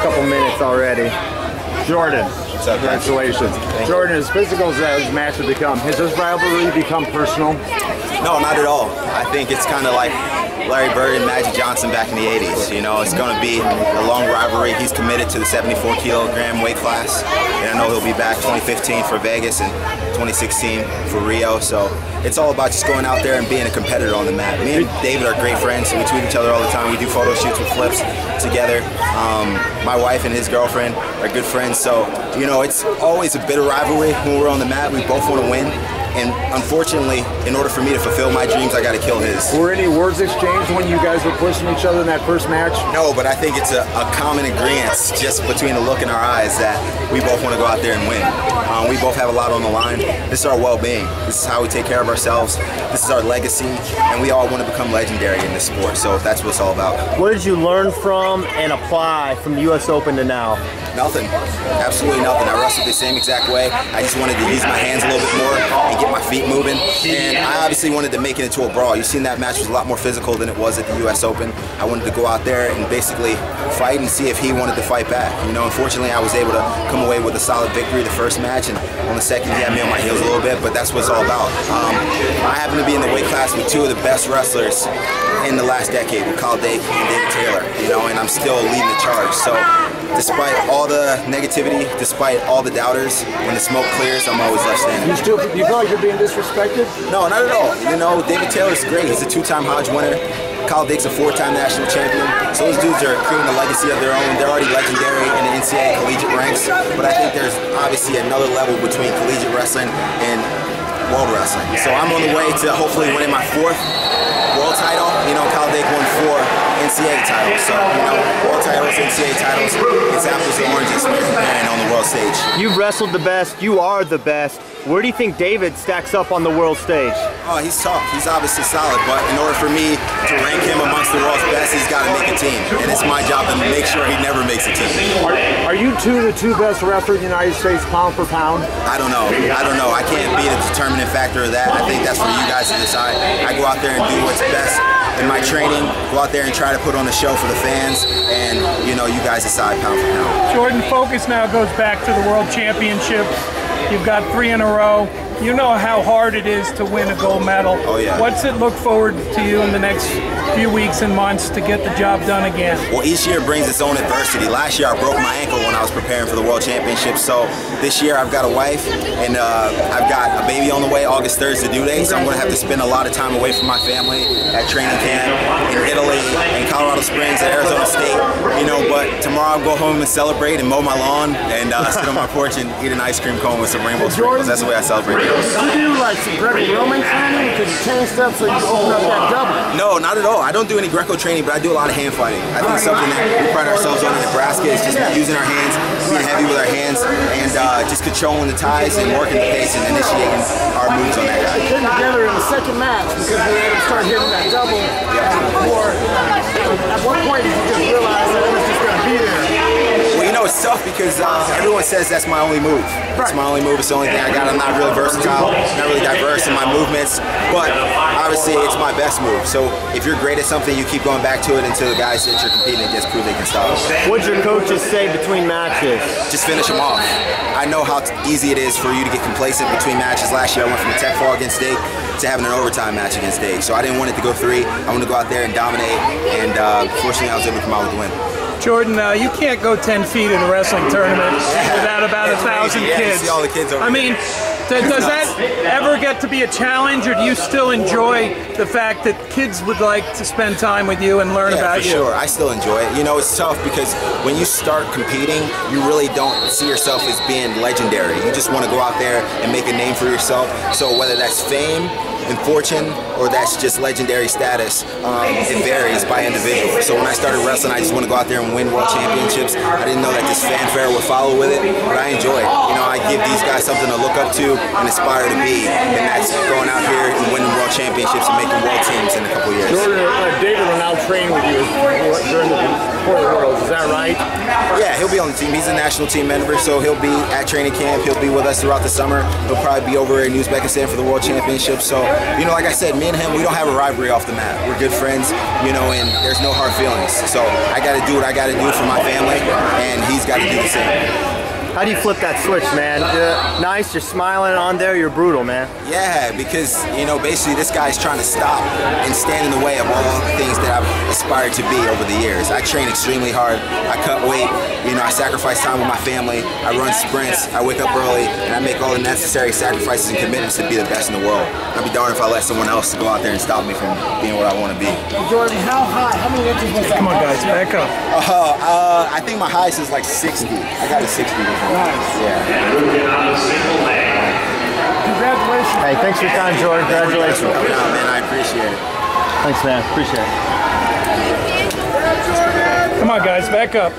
couple minutes already. Jordan, congratulations. Jordan, as physical as his match has become, has this rivalry become personal? No, not at all. I think it's kind of like Larry Bird and Magic Johnson back in the 80s. You know, it's going to be a long rivalry. He's committed to the 74 kilogram weight class, and I know he'll be back 2015 for Vegas and 2016 for Rio. So it's all about just going out there and being a competitor on the mat. Me and David are great friends. We tweet each other all the time. We do photo shoots with flips together. My wife and his girlfriend are good friends. So, you know, it's always a bitter rivalry when we're on the mat. We both want to win. And unfortunately, in order for me to fulfill my dreams, I got to kill his. Were any words exchanged when you guys were pushing each other in that first match? No, but I think it's a common agreement just between the look in our eyes that we both want to go out there and win. We both have a lot on the line. This is our well-being. This is how we take care of ourselves. This is our legacy, and we all want to become legendary in this sport. So that's what it's all about. What did you learn from and apply from the U.S. Open to now? Nothing. Absolutely nothing. I wrestled the same exact way. I just wanted to use my hands a little bit more and get my feet moving. And I obviously wanted to make it into a brawl. You've seen that match was a lot more physical than it was at the U.S. Open. I wanted to go out there and basically fight and see if he wanted to fight back. You know, unfortunately, I was able to come away with a solid victory the first match, and on the second, he had me on my heels a little bit, but that's what it's all about. I happen to be in the weight class with two of the best wrestlers in the last decade, with Kyle Dake and David Taylor, you know, and I'm still leading the charge. So despite all the negativity, despite all the doubters, when the smoke clears, I'm always left standing. You feel like you're being disrespected? No, not at all. You know, David Taylor's great. He's a two-time Hodge winner. Kyle Dake's a four-time national champion. So those dudes are creating a legacy of their own. They're already legendary in the NCAA collegiate ranks, but I think there's obviously another level between collegiate wrestling and world wrestling. So I'm on the way to hopefully winning my fourth world title. You know, Kyle Dake won 4 NCAA titles. So, you know, world titles, NCAA titles, it's apples and oranges when you're comparing on the world stage. You've wrestled the best. You are the best. Where do you think David stacks up on the world stage? Oh, he's tough. He's obviously solid, but in order for me to rank him amongst the world's best, he's got to make a team. And it's my job to make sure he never makes a team. Are you the two best wrestlers in the United States, pound for pound? I don't know. I can't be the determining factor of that. I think that's for you guys to decide. I go out there and do what's best in my training, go out there and try to put on a show for the fans, and, you know, you guys decide pound for pound. Jordan, focus now goes back to the World Championships. You've got 3 in a row. You know how hard it is to win a gold medal. Oh, yeah. What's it look forward to you in the next few weeks and months to get the job done again? Well, each year brings its own adversity. Last year I broke my ankle when I was preparing for the World Championships. So this year I've got a wife and I've got a baby on the way. August 3rd is the due date, so I'm going to have to spend a lot of time away from my family at training camp in Italy, in Colorado Springs, at Arizona State. You know, but tomorrow I'll go home and celebrate and mow my lawn and sit on my porch and eat an ice cream cone with some rainbow sprinkles. That's the way I celebrate. Did you do like some Greco-Roman training? Could you change stuff so you open up that double? No, not at all. I don't do any Greco training, but I do a lot of hand fighting. I think something that we pride ourselves on in Nebraska is just using our hands, being heavy with our hands, and just controlling the ties and working the pace and initiating our moves on that guy. They came together in the second match because they had to start hitting that double. At what point did you just realize that it was just going to be there? Well, you know, it's tough because everyone says that's my only move. It's my only move. It's the only thing I got. I'm not really versatile, not really diverse in my movements, but obviously it's my best move. So if you're great at something, you keep going back to it until the guys that you're competing against prove they can stop. What'd your coaches say between matches? Just finish them off. I know how easy it is for you to get complacent between matches. Last year I went from a tech fall against Dake to having an overtime match against Dake. So I didn't want it to go 3. I wanted to go out there and dominate, and fortunately I was able to come out with the win. Jordan, you can't go 10 feet in a wrestling tournament without about 1,000 kids. See all the kids over I mean, does that ever get to be a challenge, or do you still enjoy the fact that kids would like to spend time with you and learn about you? Yeah, for sure. I still enjoy it. You know, it's tough because when you start competing, you really don't see yourself as being legendary. You just want to go out there and make a name for yourself. So whether that's fame and fortune or that's just legendary status, it varies by individual. So when I started wrestling, I just want to go out there and win world championships. I didn't know that this fanfare would follow with it, but I enjoy it. You know, I give these guys something to look up to and aspire to be, and that's going out here and winning world championships and making world teams in a couple years. David will now train with you during the for Burroughs. Is that right? Yeah, he'll be on the team. He's a national team member, so he'll be at training camp. He'll be with us throughout the summer. He'll probably be over in Uzbekistan for the World Championship. So, you know, like I said, me and him, we don't have a rivalry off the mat. We're good friends, you know, and there's no hard feelings. So I got to do what I got to do for my family, and he's got to do the same. How do you flip that switch, man? You're nice, you're smiling on there, you're brutal, man. Yeah, because, you know, basically this guy's trying to stop and stand in the way of all the things that I've aspired to be over the years. I train extremely hard, I cut weight, you know, I sacrifice time with my family, I run sprints, I wake up early, and I make all the necessary sacrifices and commitments to be the best in the world. I'd be darned if I let someone else go out there and stop me from being what I want to be. Jordan, how high? How many inches was that? Come on, guys, back up. I think my highest is like 60. I got a 60 before. Nice. Yeah. Congratulations. Hey, thanks for your time, Jordan. Congratulations. No, man, I appreciate it. Thanks, man. Appreciate it. Come on, guys, back up.